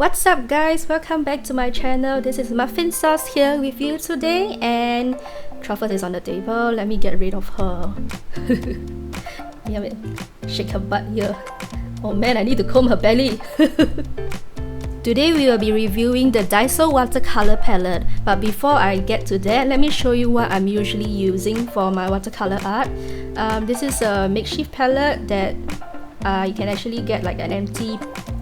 What's up guys, welcome back to my channel. This is Muffinsaurs here with you today, and Truffles is on the table. Let me get rid of her. Damn it, shake her butt here. Oh man, I need to comb her belly. Today we will be reviewing the Daiso Watercolor palette, but before I get to that, let me show you what I'm usually using for my watercolor art. This is a makeshift palette that you can actually get like an empty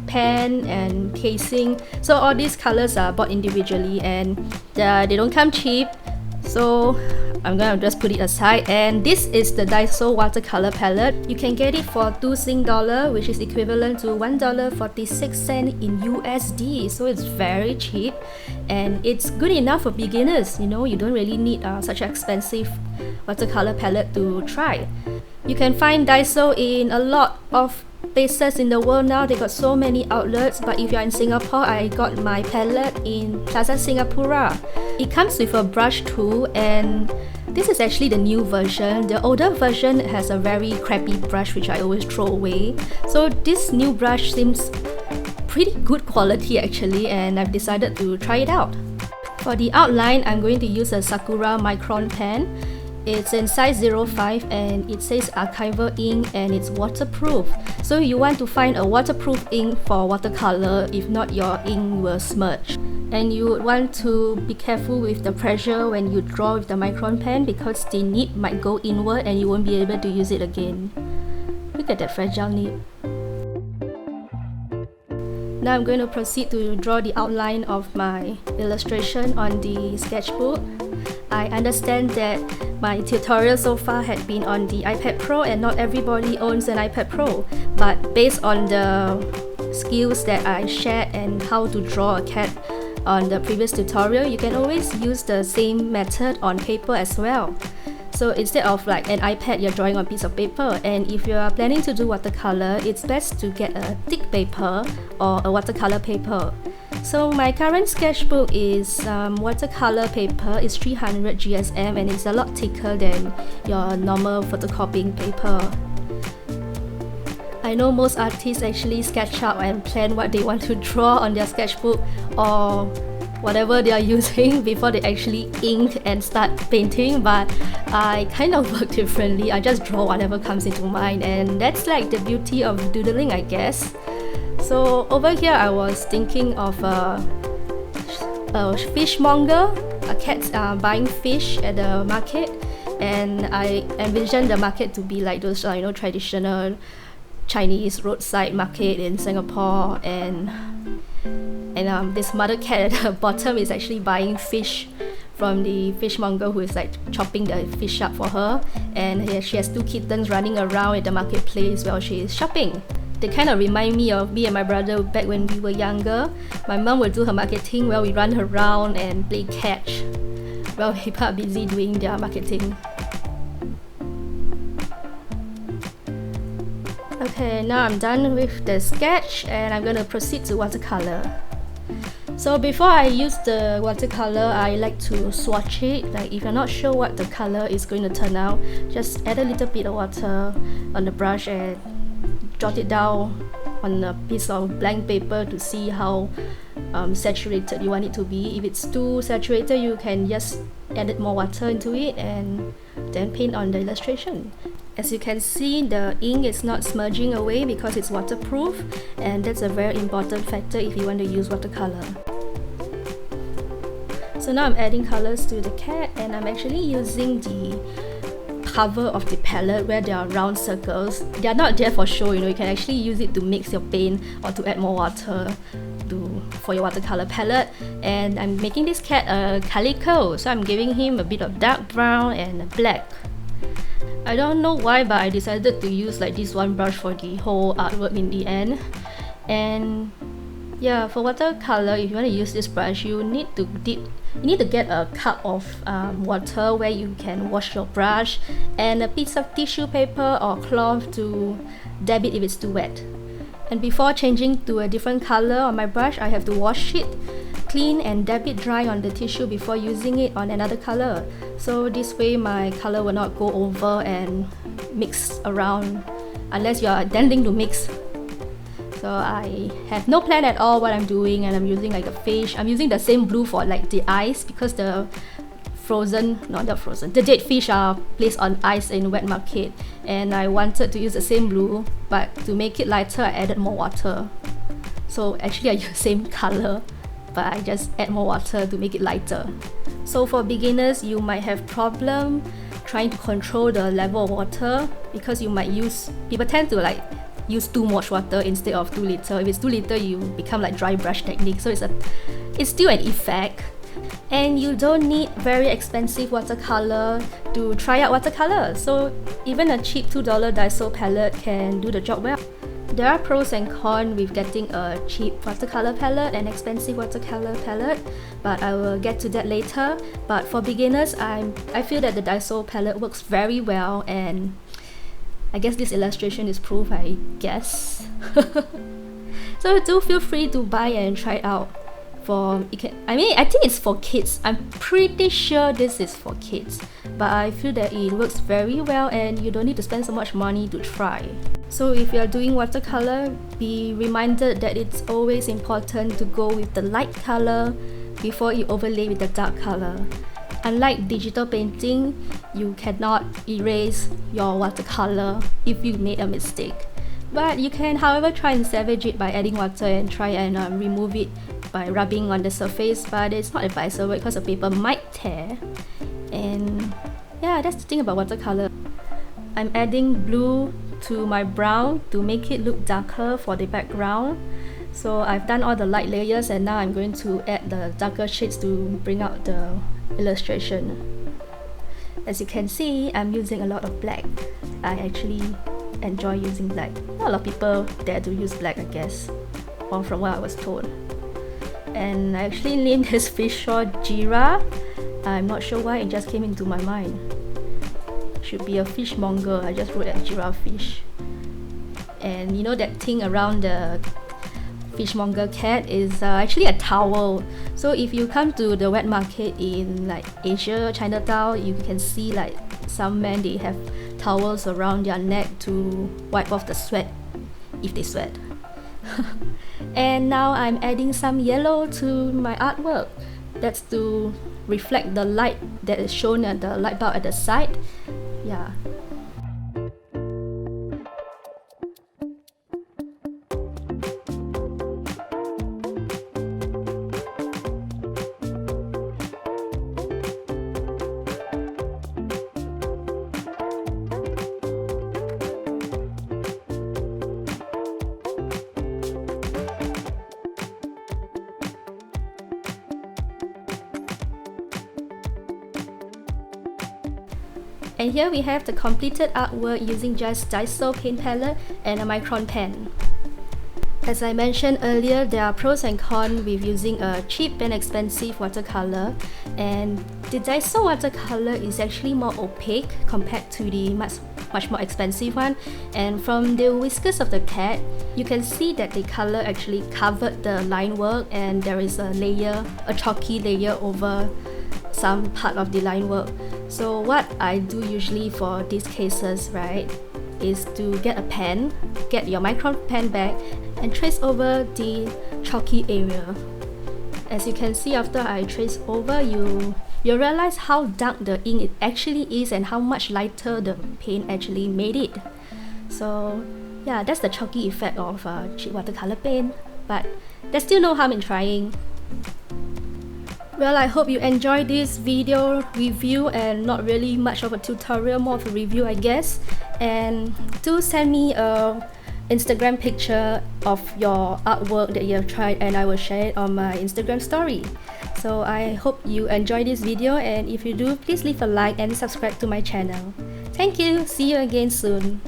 pen and casing. So all these colors are bought individually and they don't come cheap, so I'm gonna just put it aside. And this is the Daiso Watercolor palette. You can get it for $2 which is equivalent to $1.46 in USD, so it's very cheap and it's good enough for beginners. You know, you don't really need such an expensive watercolor palette to try. You can find Daiso in a lot of places in the world now. They got so many outlets, but if you're in Singapore, I got my palette in Plaza Singapura. It comes with a brush too, and this is actually the new version. The older version has a very crappy brush which I always throw away. So this new brush seems pretty good quality actually, and I've decided to try it out. For the outline, I'm going to use a Sakura Micron pen. It's in size 05 and it says archival ink and it's waterproof. So you want to find a waterproof ink for watercolor, if not your ink will smudge. And you would want to be careful with the pressure when you draw with the Micron pen, because the nib might go inward and you won't be able to use it again. Look at that fragile nib. Now I'm going to proceed to draw the outline of my illustration on the sketchbook. I understand that my tutorial so far had been on the iPad Pro and not everybody owns an iPad Pro, but based on the skills that I shared and how to draw a cat on the previous tutorial, you can always use the same method on paper as well. So instead of like an iPad, you're drawing on a piece of paper, and if you are planning to do watercolor, it's best to get a thick paper or a watercolor paper. So my current sketchbook is watercolor paper. It's 300 GSM and it's a lot thicker than your normal photocopying paper. I know most artists actually sketch out and plan what they want to draw on their sketchbook or whatever they are using before they actually ink and start painting, but I kind of work differently. I just draw whatever comes into mind, and that's like the beauty of doodling, I guess. So over here I was thinking of a fishmonger, a cat buying fish at the market, and I envisioned the market to be like those traditional Chinese roadside market in Singapore, and this mother cat at the bottom is actually buying fish from the fishmonger, who is like chopping the fish up for her, and she has two kittens running around at the marketplace while she is shopping. They kind of remind me of me and my brother back when we were younger. My mom would do her marketing while we run around and play catch while people are busy doing their marketing. Okay, now I'm done with the sketch and I'm going to proceed to watercolor. So before I use the watercolor, I like to swatch it. Like if you're not sure what the color is going to turn out, just add a little bit of water on the brush and jot it down on a piece of blank paper to see how saturated you want it to be. If it's too saturated, you can just add more water into it and then paint on the illustration. As you can see, the ink is not smudging away because it's waterproof, and that's a very important factor if you want to use watercolor. So now I'm adding colors to the cat, and I'm actually using the cover of the palette where there are round circles. They are not there for show, you can actually use it to mix your paint or to add more water for your watercolor palette. And I'm making this cat a calico, so I'm giving him a bit of dark brown and black. I don't know why, but I decided to use like this one brush for the whole artwork in the end. And yeah, for watercolor, if you want to use this brush, you need to get a cup of water where you can wash your brush, and a piece of tissue paper or cloth to dab it if it's too wet. And before changing to a different color on my brush, I have to wash it, clean and dab it dry on the tissue before using it on another color. So this way my color will not go over and mix around unless you are intending to mix. So I have no plan at all what I'm doing, and I'm using like a fish. I'm using the same blue for like the eyes because the the dead fish are placed on ice in wet market, and I wanted to use the same blue, but to make it lighter I added more water. So actually I use same color, but I just add more water to make it lighter. So for beginners, you might have problem trying to control the level of water because people tend to like use too much water instead of 2 liters. If it's 2 liters, you become like dry brush technique. So it's still an effect. And you don't need very expensive watercolor to try out watercolor. So even a cheap $2 Daiso palette can do the job well. There are pros and cons with getting a cheap watercolor palette and expensive watercolor palette, but I will get to that later. But for beginners, I feel that the Daiso palette works very well, and I guess this illustration is proof, I guess. So do feel free to buy and try it out. I think it's for kids. I'm pretty sure this is for kids, but I feel that it works very well and you don't need to spend so much money to try. So if you're doing watercolor, be reminded that it's always important to go with the light color before you overlay with the dark color. Unlike digital painting, you cannot erase your watercolor if you made a mistake. But you can, however, try and salvage it by adding water and try and remove it by rubbing on the surface, but it's not advisable because the paper might tear. And yeah, that's the thing about watercolor. I'm adding blue to my brown to make it look darker for the background. So I've done all the light layers, and now I'm going to add the darker shades to bring out the illustration. As you can see, I'm using a lot of black. I actually enjoy using black. Not a lot of people dare to use black, I guess, or from what I was told. And I actually named this fish Jira. I'm not sure why, it just came into my mind. Should be a fishmonger. I just wrote that giraffe fish. And you know that thing around the fishmonger cat is actually a towel. So if you come to the wet market in like Asia, Chinatown, you can see like some men, they have towels around their neck to wipe off the sweat if they sweat. And now I'm adding some yellow to my artwork. That's to reflect the light that is shown at the light bulb at the side. Yeah. And here we have the completed artwork using just Daiso paint palette and a Micron pen. As I mentioned earlier, there are pros and cons with using a cheap and expensive watercolor, and the Daiso watercolor is actually more opaque compared to the much more expensive one. And from the whiskers of the cat, you can see that the color actually covered the line work, and there is a chalky layer over some part of the line work. So what I do usually for these cases, right, is to get your Micron pen back and trace over the chalky area. As you can see, after I trace over, you realize how dark the ink it actually is and how much lighter the paint actually made it. So yeah, that's the chalky effect of cheap watercolor paint, but there's still no harm in trying. Well, I hope you enjoyed this video review, and not really much of a tutorial, more of a review, I guess. And do send me a Instagram picture of your artwork that you have tried, and I will share it on my Instagram story. So I hope you enjoyed this video, and if you do, please leave a like and subscribe to my channel. Thank you, see you again soon.